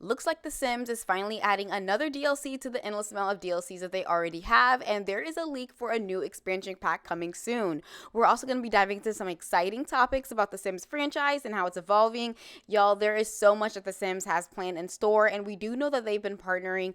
Looks like The Sims is finally adding another DLC to the endless amount of DLCs that they already have, and there is a leak for a new expansion pack coming soon. We're also going to be diving into some exciting topics about the Sims franchise and how it's evolving. Y'all, there is so much that the Sims has planned in store, and we do know that they've been partnering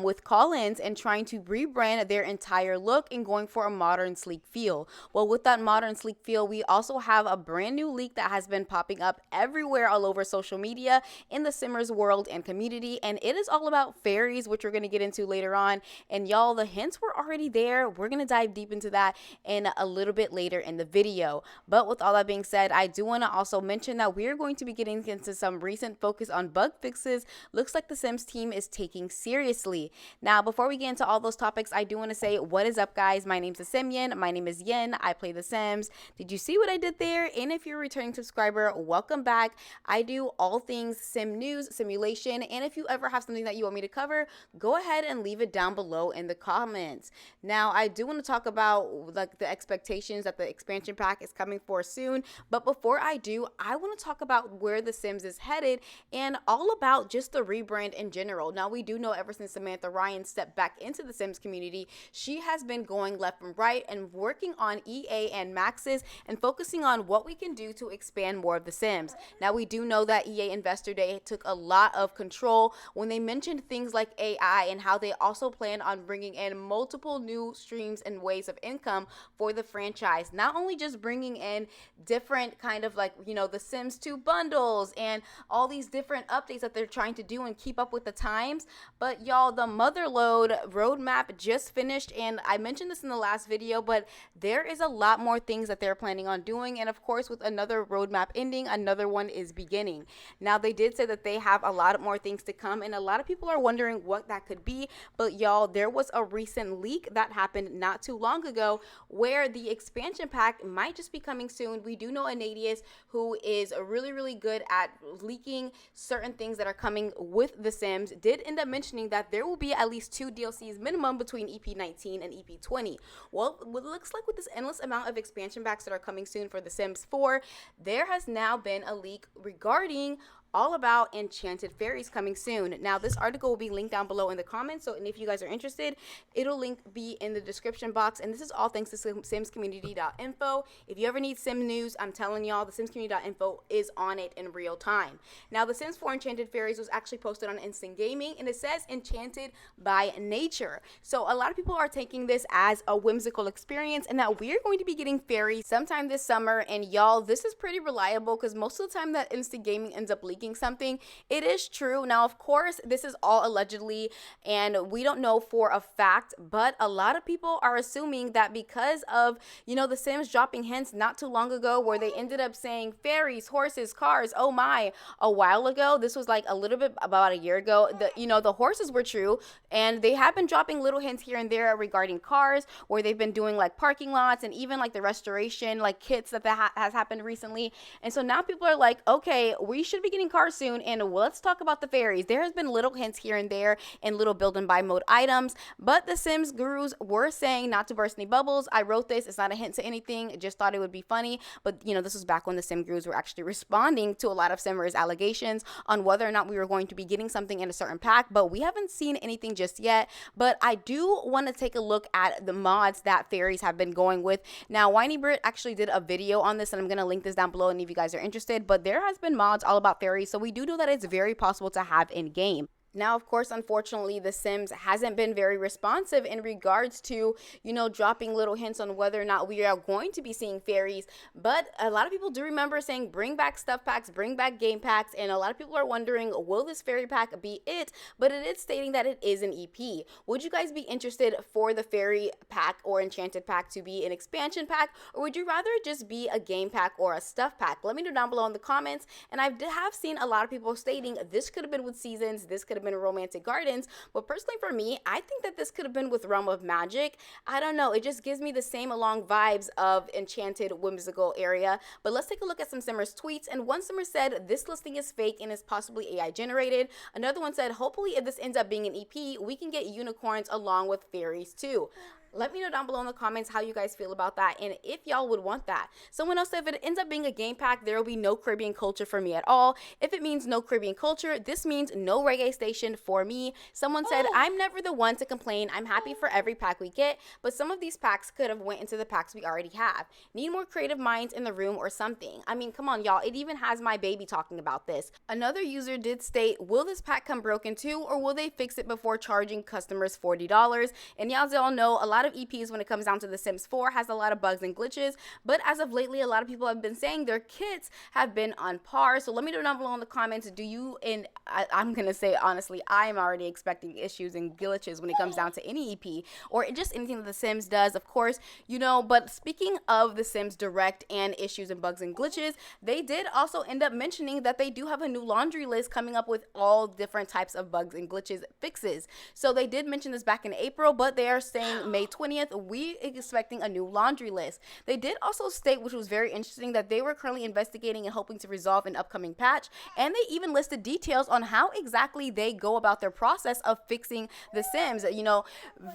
with call-ins and trying to rebrand their entire look and going for a modern, sleek feel. Well, with that modern, sleek feel, we also have a brand new leak that has been popping up everywhere all over social media in the Simmers world and community, and it is all about fairies, which we're going to get into later on. And y'all, the hints were already there. We're going to dive deep into that in a little bit later in the video. But with all that being said, I do want to also mention that we're going to be getting into some recent focus on bug fixes. Looks like the Sims team is taking seriously. Now, before we get into all those topics, I do want to say, what is up, guys? My name's Simian. My name is Yen. I play the Sims. Did you see what I did there? And if you're a returning subscriber, welcome back. I do all things sim news, simulation, and if you ever have something that you want me to cover, go ahead and leave it down below in the comments. Now, I do want to talk about like the expectations that the expansion pack is coming for soon, but before I do, I want to talk about where the Sims is headed and all about just the rebrand in general. Now, we do know ever since Samantha Ryan stepped back into the Sims community, she has been going left and right and working on EA and Max's and focusing on what we can do to expand more of the Sims. Now, we do know that EA Investor Day took a lot of control when they mentioned things like AI and how they also plan on bringing in multiple new streams and ways of income for the franchise. Not only just bringing in different kind of like, you know, the Sims 2 bundles and all these different updates that they're trying to do and keep up with the times, but y'all, the Motherload roadmap just finished, and I mentioned this in the last video, but there is a lot more things that they're planning on doing, and of course with another roadmap ending, another one is beginning. Now, they did say that they have a lot more things to come, and a lot of people are wondering what that could be, but y'all, there was a recent leak that happened not too long ago where the expansion pack might just be coming soon. We do know Anadius, who is really good at leaking certain things that are coming with The Sims, did end up mentioning that there will be at least 2 DLCs minimum between EP 19 and EP 20. Well, what it looks like with this endless amount of expansion packs that are coming soon for The Sims 4, there has now been a leak regarding all about enchanted fairies coming soon. Now, this article will be linked down below in the comments, and if you guys are interested, it'll be in the description box, and this is all thanks to simscommunity.info. If you ever need sim news, I'm telling y'all, the simscommunity.info is on it in real time. Now, the Sims 4 Enchanted Fairies was actually posted on Instant Gaming, and it says enchanted by nature. So a lot of people are taking this as a whimsical experience, and that we're going to be getting fairies sometime this summer. And y'all, this is pretty reliable because most of the time that Instant Gaming ends up leaking something, it is true. Now, of course, this is all allegedly, and we don't know for a fact, but a lot of people are assuming that because of, you know, the Sims dropping hints not too long ago where they ended up saying fairies, horses, cars, oh my, a while ago. This was like a little bit about a year ago. The horses were true, and they have been dropping little hints here and there regarding cars, where they've been doing like parking lots and even like the restoration like kits that has happened recently. And so now people are like, okay, we should be getting cars soon, and let's talk about the fairies. There has been little hints here and there and little build and buy mode items, but the Sims gurus were saying not to burst any bubbles. I wrote this, it's not a hint to anything, just thought it would be funny. But you know, this was back when the Sim gurus were actually responding to a lot of Simmers allegations on whether or not we were going to be getting something in a certain pack, but we haven't seen anything just yet. But I do want to take a look at the mods that fairies have been going with. Now, Whiny Brit actually did a video on this, and I'm going to link this down below and if you guys are interested, but there has been mods all about fairies, so we do know that it's very possible to have in game. Now, of course, unfortunately, The Sims hasn't been very responsive in regards to, you know, dropping little hints on whether or not we are going to be seeing fairies. But a lot of people do remember saying, bring back stuff packs, bring back game packs. And a lot of people are wondering, will this fairy pack be it? But it is stating that it is an EP. Would you guys be interested for the fairy pack or enchanted pack to be an expansion pack? Or would you rather just be a game pack or a stuff pack? Let me know down below in the comments. And I have seen a lot of people stating this could have been with Seasons, this could have been Romantic Gardens, but personally for me, I think that this could have been with Realm of Magic. I don't know, it just gives me the same along vibes of enchanted whimsical area. But let's take a look at some Simmers tweets, and one Simmer said this listing is fake and is possibly AI generated. Another one said, hopefully if this ends up being an EP, we can get unicorns along with fairies too. Let me know down below in the comments how you guys feel about that and if y'all would want that. Someone else said if it ends up being a game pack, there will be no Caribbean culture for me at all. If it means no Caribbean culture, this means no reggae station for me. Someone said, I'm never the one to complain. I'm happy for every pack we get, but some of these packs could have went into the packs we already have. Need more creative minds in the room or something. I mean, come on, y'all. It even has my baby talking about this. Another user did state, will this pack come broken too, or will they fix it before charging customers $40? And y'all all know a lot of EPs when it comes down to The Sims 4 has a lot of bugs and glitches, but as of lately, a lot of people have been saying their kits have been on par. So let me know down below in the comments, do you, and I'm going to say honestly, I am already expecting issues and glitches when it comes down to any EP or just anything that The Sims does, of course, you know. But speaking of The Sims Direct and issues and bugs and glitches, they did also end up mentioning that they do have a new laundry list coming up with all different types of bugs and glitches fixes. So they did mention this back in April, but they are saying May 20th, we expecting a new laundry list. They did also state, which was very interesting, that they were currently investigating and hoping to resolve an upcoming patch, and they even listed details on how exactly they go about their process of fixing The Sims, you know,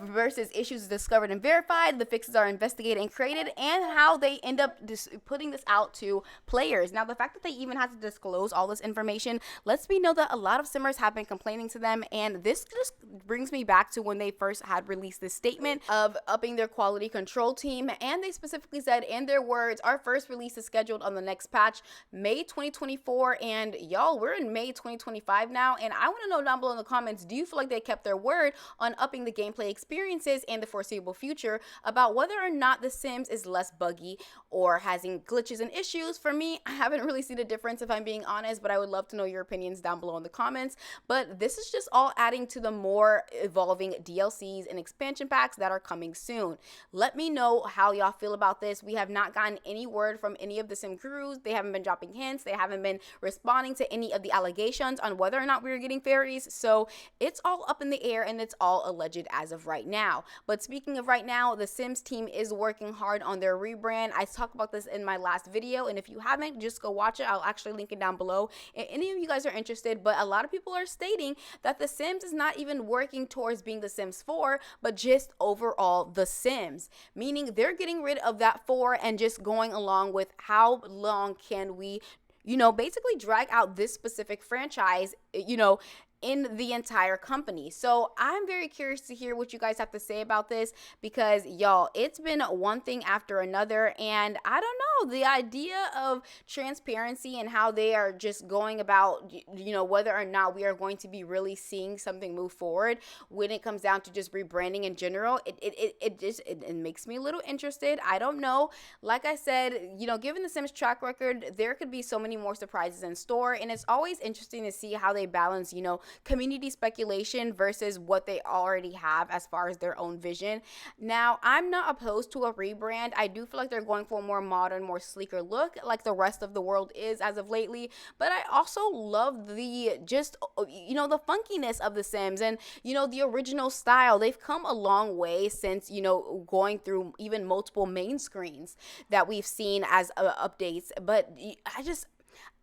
versus issues discovered and verified, the fixes are investigated and created, and how they end up putting this out to players. Now, the fact that they even had to disclose all this information lets me know that a lot of Simmers have been complaining to them, and this just brings me back to when they first had released this statement of upping their quality control team, and they specifically said in their words, our first release is scheduled on the next patch, May 2024, and y'all, we're in May 2025 now, and I want to know down below in the comments, do you feel like they kept their word on upping the gameplay experiences in the foreseeable future about whether or not The Sims is less buggy or having glitches and issues? For me, I haven't really seen a difference if I'm being honest, but I would love to know your opinions down below in the comments. But this is just all adding to the more evolving DLCs and expansion packs that are coming soon. Let me know how y'all feel about this. We have not gotten any word from any of the Sim crews. They haven't been dropping hints. They haven't been responding to any of the allegations on whether or not we're getting fairies. So it's all up in the air and it's all alleged as of right now. But speaking of right now, the Sims team is working hard on their rebrand. I talked about this in my last video, and if you haven't, just go watch it. I'll actually link it down below if any of you guys are interested. But a lot of people are stating that The Sims is not even working towards being The Sims 4, but just overall The Sims, meaning they're getting rid of that 4 and just going along with how long can we, you know, basically drag out this specific franchise, you know, in the entire company. So I'm very curious to hear what you guys have to say about this, because y'all, it's been one thing after another, and I don't know, the idea of transparency and how they are just going about, you know, whether or not we are going to be really seeing something move forward when it comes down to just rebranding in general, it makes me a little interested. I don't know. Like I said, you know, given the Sims track record, there could be so many more surprises in store, and it's always interesting to see how they balance, you know, community speculation versus what they already have as far as their own vision. Now, I'm not opposed to a rebrand. I do feel like they're going for a more modern, more sleeker look like the rest of the world is as of lately, but I also love the just, you know, the funkiness of The Sims and, you know, the original style. They've come a long way since, you know, going through even multiple main screens that we've seen as updates, but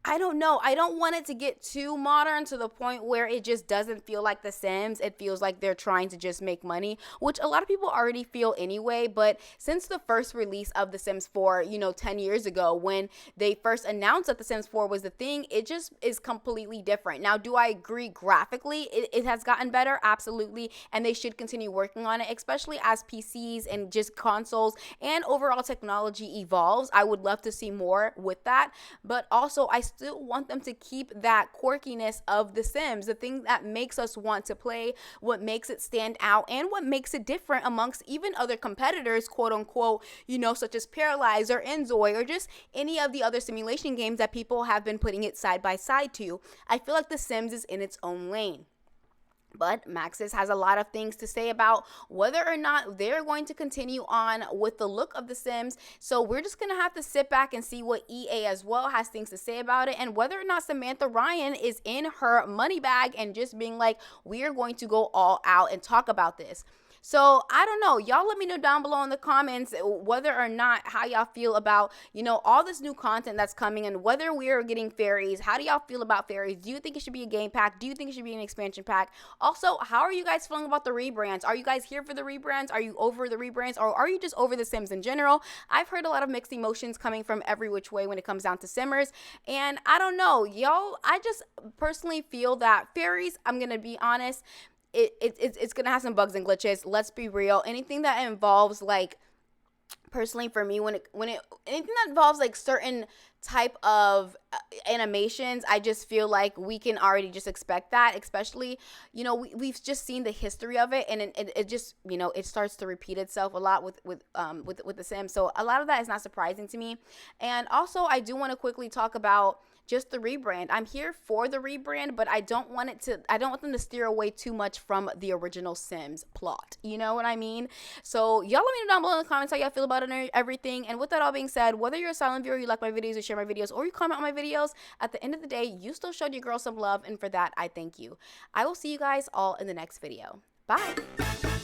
I don't know. I don't want it to get too modern to the point where it just doesn't feel like The Sims. It feels like they're trying to just make money, which a lot of people already feel anyway. But since the first release of The Sims 4, you know, 10 years ago, when they first announced that The Sims 4 was the thing, it just is completely different. Now, do I agree graphically? It has gotten better, absolutely. And they should continue working on it, especially as PCs and just consoles and overall technology evolves. I would love to see more with that. But also, I still want them to keep that quirkiness of The Sims, the thing that makes us want to play, what makes it stand out, and what makes it different amongst even other competitors, quote unquote, you know, such as Paralyze or Enzoy or just any of the other simulation games that people have been putting it side by side to. I feel like The Sims is in its own lane. But Maxis has a lot of things to say about whether or not they're going to continue on with the look of The Sims. So we're just going to have to sit back and see what EA as well has things to say about it, and whether or not Samantha Ryan is in her money bag and just being like, we are going to go all out and talk about this. So I don't know. Y'all let me know down below in the comments whether or not how y'all feel about, you know, all this new content that's coming and whether we are getting fairies. How do y'all feel about fairies? Do you think it should be a game pack? Do you think it should be an expansion pack? Also, how are you guys feeling about the rebrands? Are you guys here for the rebrands? Are you over the rebrands? Or are you just over the Sims in general? I've heard a lot of mixed emotions coming from every which way when it comes down to Simmers. And I don't know, y'all, I just personally feel that fairies, I'm going to be honest, it's gonna have some bugs and glitches. Let's be real. Anything that involves, like, personally for me, when it anything that involves like certain type of animations, I just feel like we can already just expect that. Especially, you know, we've just seen the history of it, and it just, you know, it starts to repeat itself a lot with the Sims. So a lot of that is not surprising to me. And also, I do want to quickly talk about just the rebrand. I'm here for the rebrand, but I don't want them to steer away too much from the original Sims plot. You know what I mean? So y'all let me know down below in the comments how y'all feel about it and everything. And with that all being said, whether you're a silent viewer, you like my videos, you share my videos, or you comment on my videos, at the end of the day, you still showed your girl some love, and for that, I thank you. I will see you guys all in the next video. Bye.